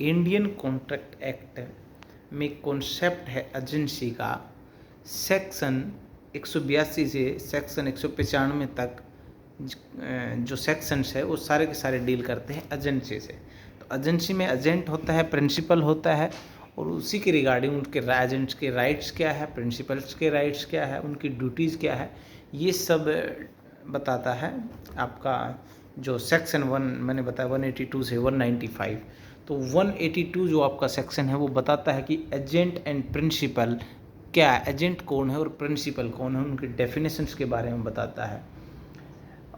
Indian contract act में concept है agency का, सेक्शन 182 से सेक्शन 195 तक जो सेक्शंस है वो सारे के सारे डील करते हैं एजेंसी से। तो एजेंसी में एजेंट होता है, प्रिंसिपल होता है, और उसी के रिगार्डिंग उनके एजेंट्स के राइट्स क्या है, प्रिंसिपल्स के राइट्स क्या है, उनकी ड्यूटीज़ क्या है, ये सब बताता है आपका जो सेक्शन 1 मैंने बताया 182 से 195। तो 182 जो आपका सेक्शन है वो बताता है कि एजेंट एंड प्रिंसिपल क्या है, एजेंट कौन है और प्रिंसिपल कौन है, उनके डेफिनेशंस के बारे में बताता है।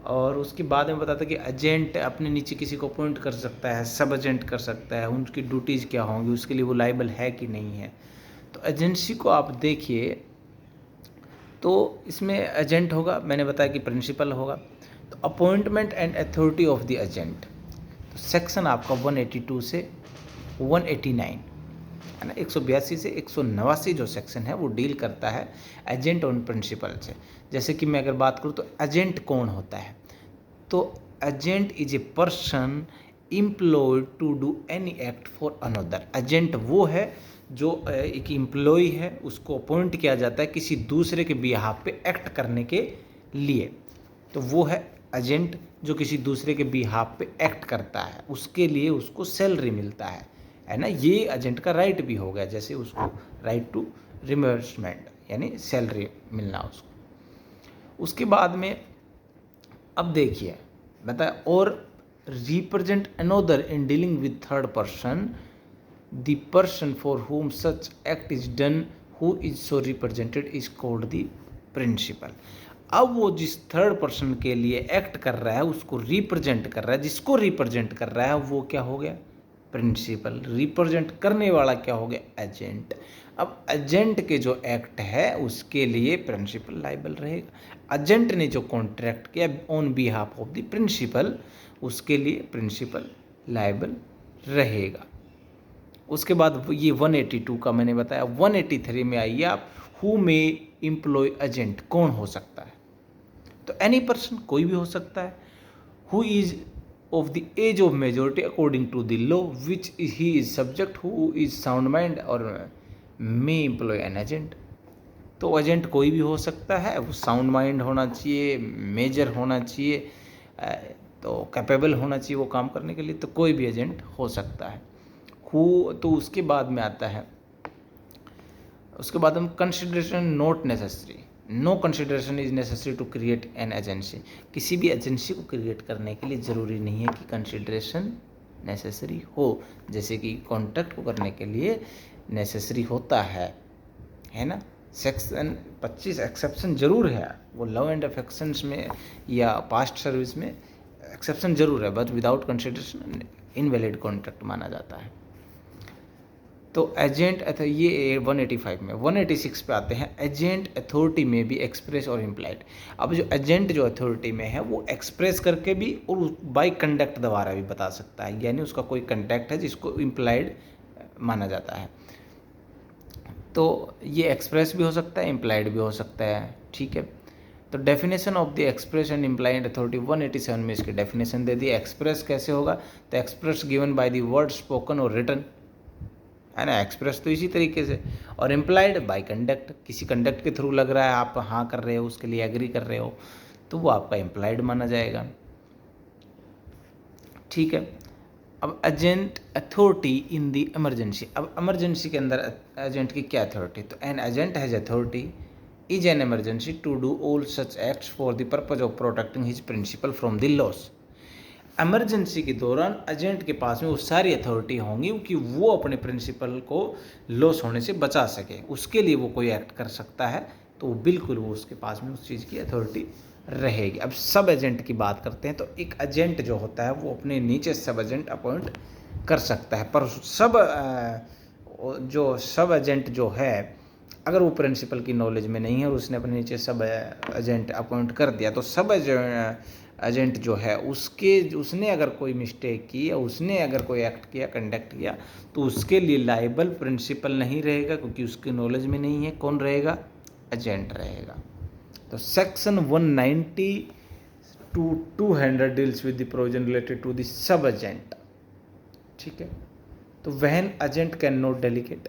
और उसके बाद में बताता है कि एजेंट अपने नीचे किसी को अपॉइंट कर सकता है, सब एजेंट कर सकता है, उनकी ड्यूटीज़ क्या होंगी, उसके लिए वो लाइबल है कि नहीं है। तो एजेंसी को आप देखिए तो इसमें एजेंट होगा, मैंने बताया कि प्रिंसिपल होगा। तो appointment and authority of the agent, तो सेक्शन आपका 182 से 189 है ना, 182 से 189 जो सेक्शन है वो डील करता है एजेंट और प्रिंसिपल से। जैसे कि मैं अगर बात करूँ तो एजेंट कौन होता है, तो agent is a person employed to do any act for another. Agent वो है जो एक एम्प्लॉय है, उसको अपॉइंट किया जाता है किसी दूसरे के बिहाफ पे एक्ट करने के लिए, तो वो है एजेंट जो किसी दूसरे के बिहाफ पे एक्ट करता है, उसके लिए उसको सैलरी मिलता है ना। ये एजेंट का राइट भी हो गया, जैसे उसको राइट टू रिमबर्समेंट यानी सैलरी मिलना उसको। उसके बाद में अब देखिए बता, और represent another in dealing with third person, the person for whom such act is done who is so represented is called the principal. अब वो जिस थर्ड पर्सन के लिए एक्ट कर रहा है, उसको रिप्रेजेंट कर रहा है, जिसको रिप्रेजेंट कर रहा है वो क्या हो गया, प्रिंसिपल। रिप्रेजेंट करने वाला क्या हो गया, एजेंट। अब एजेंट के जो एक्ट है उसके लिए प्रिंसिपल लाइबल रहेगा। एजेंट ने जो कॉन्ट्रैक्ट किया on behalf of the principal, उसके लिए प्रिंसिपल लाइबल रहेगा। उसके बाद ये 182 का मैंने बताया। 183 में आइए आप, हु मे एम्प्लॉय एजेंट, कौन हो सकता है, तो एनी पर्सन, कोई भी हो सकता है, who is of the age of majority according to the law which he is subject, who is sound mind or may employ an agent। तो एजेंट कोई भी हो सकता है, वो साउंड माइंड होना चाहिए, मेजर होना चाहिए, तो कैपेबल होना चाहिए वो काम करने के लिए, तो कोई भी एजेंट हो सकता है। तो उसके बाद में आता है, उसके बाद हम consideration not necessary, no consideration is necessary to create an agency. किसी भी एजेंसी को क्रिएट करने के लिए ज़रूरी नहीं है कि कंसिडरेशन नेसेसरी हो, जैसे कि कॉन्ट्रैक्ट को करने के लिए नेसेसरी होता है ना। सेक्शन 25 एक्सेप्शन जरूर है, वो लव एंड अफेक्शंस में या पास्ट सर्विस में एक्सेप्शन जरूर है, but without consideration invalid contract माना जाता है। तो एजेंट ये 185 में। 186 पे आते हैं, एजेंट अथॉरिटी में भी एक्सप्रेस और इम्प्लाइड। अब जो एजेंट जो अथॉरिटी में है वो एक्सप्रेस करके भी और बाय कंडक्ट द्वारा भी बता सकता है, यानी उसका कोई कंडक्ट है जिसको इम्प्लाइड माना जाता है। तो ये एक्सप्रेस भी हो सकता है, इम्प्लाइड भी हो सकता है, ठीक है। तो definition of the express and implied authority 187 में इसकी डेफिनेशन दे दी। एक्सप्रेस कैसे होगा, तो express given by the word spoken और रिटन, है ना। एक्सप्रेस तो इसी तरीके से, और इम्प्लाइड बाय कंडक्ट, किसी कंडक्ट के थ्रू लग रहा है, आप हाँ कर रहे हो, उसके लिए एग्री कर रहे हो, तो वो आपका इम्प्लाइड माना जाएगा, ठीक है। अब agent authority in the emergency. अब इमरजेंसी के अंदर एजेंट की क्या अथॉरिटी, तो an agent has authority is an emergency to do all such acts for the purpose of protecting his principal from the loss. Emergency के दौरान agent के पास में वो सारी अथॉरिटी होंगी कि वो अपने प्रिंसिपल को लॉस होने से बचा सके, उसके लिए वो कोई एक्ट कर सकता है, तो बिल्कुल वो उसके पास में उस चीज़ की अथॉरिटी रहेगी। अब सब एजेंट की बात करते हैं, तो एक एजेंट जो होता है वो अपने नीचे सब एजेंट अपॉइंट कर सकता है, पर सब एजेंट जो है, अगर वो प्रिंसिपल की नॉलेज में नहीं है और उसने अपने नीचे सब एजेंट अपॉइंट कर दिया, तो सब एजेंट जो है उसने अगर कोई मिस्टेक की या उसने अगर कोई एक्ट किया, कंडक्ट किया, तो उसके लिए लाइबल प्रिंसिपल नहीं रहेगा, क्योंकि उसकी नॉलेज में नहीं है। कौन रहेगा, एजेंट रहेगा। तो section 190 to 200 deals with the provision related to the sub agent, ठीक है। तो when agent can not delegate,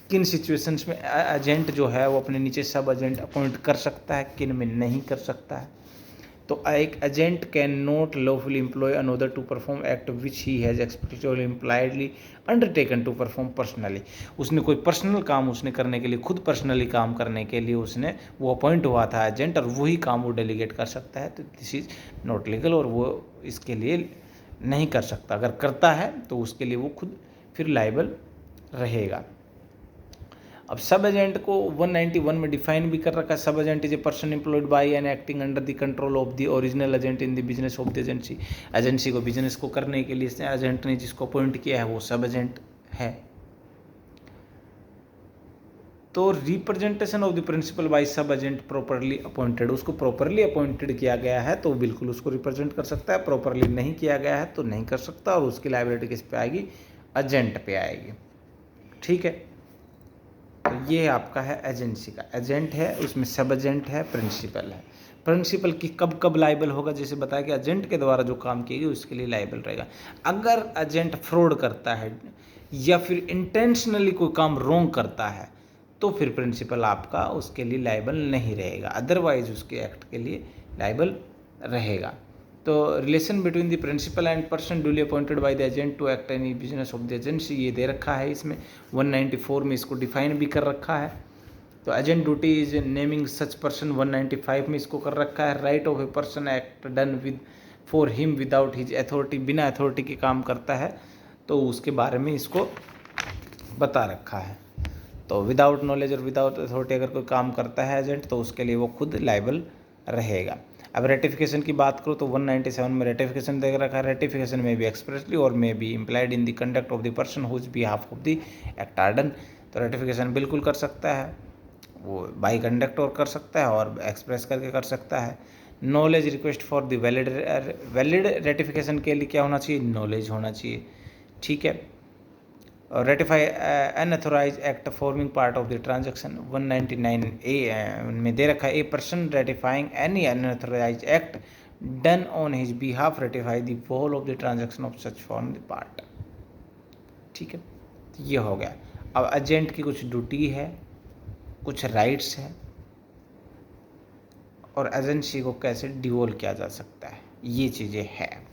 किन सिचुएशंस में एजेंट जो है वो अपने नीचे सब एजेंट अपॉइंट कर सकता है, किन में नहीं कर सकता है। तो एक agent can not lawfully employ another to perform act which he has explicitly impliedly undertaken to perform personally. उसने कोई पर्सनल काम उसने करने के लिए, खुद पर्सनली काम करने के लिए उसने वो अपॉइंट हुआ था एजेंट, और वही काम वो डेलीगेट कर सकता है, तो दिस इज़ नॉट लीगल, और वो इसके लिए नहीं कर सकता। अगर करता है तो उसके लिए वो खुद फिर लायबल रहेगा। अब सब एजेंट को 191 में डिफाइन भी कर रखा है। सब agent is a person employed by and acting under the control of the original agent in the business of the agency. Agency को बिजनेस को करने के लिए एजेंट ने जिसको अपॉइंट किया है वो सब एजेंट है। तो representation of the principal bye सब एजेंट प्रॉपरली अपॉइंटेड, उसको प्रॉपरली अपॉइंटेड किया गया है तो बिल्कुल उसको रिप्रेजेंट कर सकता है, प्रॉपरली नहीं किया गया है तो नहीं कर सकता, और उसकी लायबिलिटी किस पे आएगी, एजेंट पे आएगी। ठीक है, तो ये आपका है एजेंसी का। एजेंट है, उसमें सब एजेंट है, प्रिंसिपल है। प्रिंसिपल की कब कब लायबल होगा, जैसे बताया कि एजेंट के द्वारा जो काम किएगी उसके लिए लायबल रहेगा। अगर एजेंट फ्रॉड करता है या फिर इंटेंशनली कोई काम रॉन्ग करता है तो फिर प्रिंसिपल आपका उसके लिए लायबल नहीं रहेगा, अदरवाइज उसके एक्ट के लिए लायबल रहेगा। तो relation between the principal and person duly appointed by the agent to act any business of the agency, ये दे रखा है इसमें 194 में, इसको डिफाइन भी कर रखा है। तो agent duty is naming such person 195 में इसको कर रखा है। Right of a person act done with for him without his authority, बिना अथॉरिटी के काम करता है तो उसके बारे में इसको बता रखा है। तो विदाउट नॉलेज और विदाउट अथॉरिटी अगर कोई काम करता है एजेंट तो उसके लिए वो खुद लायबल रहेगा। अब रेटिफिकेशन की बात करो तो 197 में रेटिफिकेशन दे रखा है। रेटिफिकेशन में भी एक्सप्रेसली और में भी implied in the conduct of the person whose behalf of the act are done. तो रेटिफिकेशन बिल्कुल कर सकता है, वो बाई कंडक्ट और कर सकता है और एक्सप्रेस करके कर सकता है। Knowledge request for the valid ratification के लिए क्या होना चाहिए, नॉलेज होना चाहिए। ठीक है, ratify unauthorise act forming part of the transaction 199A में दे रखा है। A person ratifying any unauthorise act done on his behalf ratify the whole of the transaction of such form the part. ठीक है, तो ये हो गया। अब एजेंट की कुछ ड्यूटी है, कुछ राइट्स है, और एजेंसी को कैसे डिवोल्व किया जा सकता है, ये चीज़ें हैं।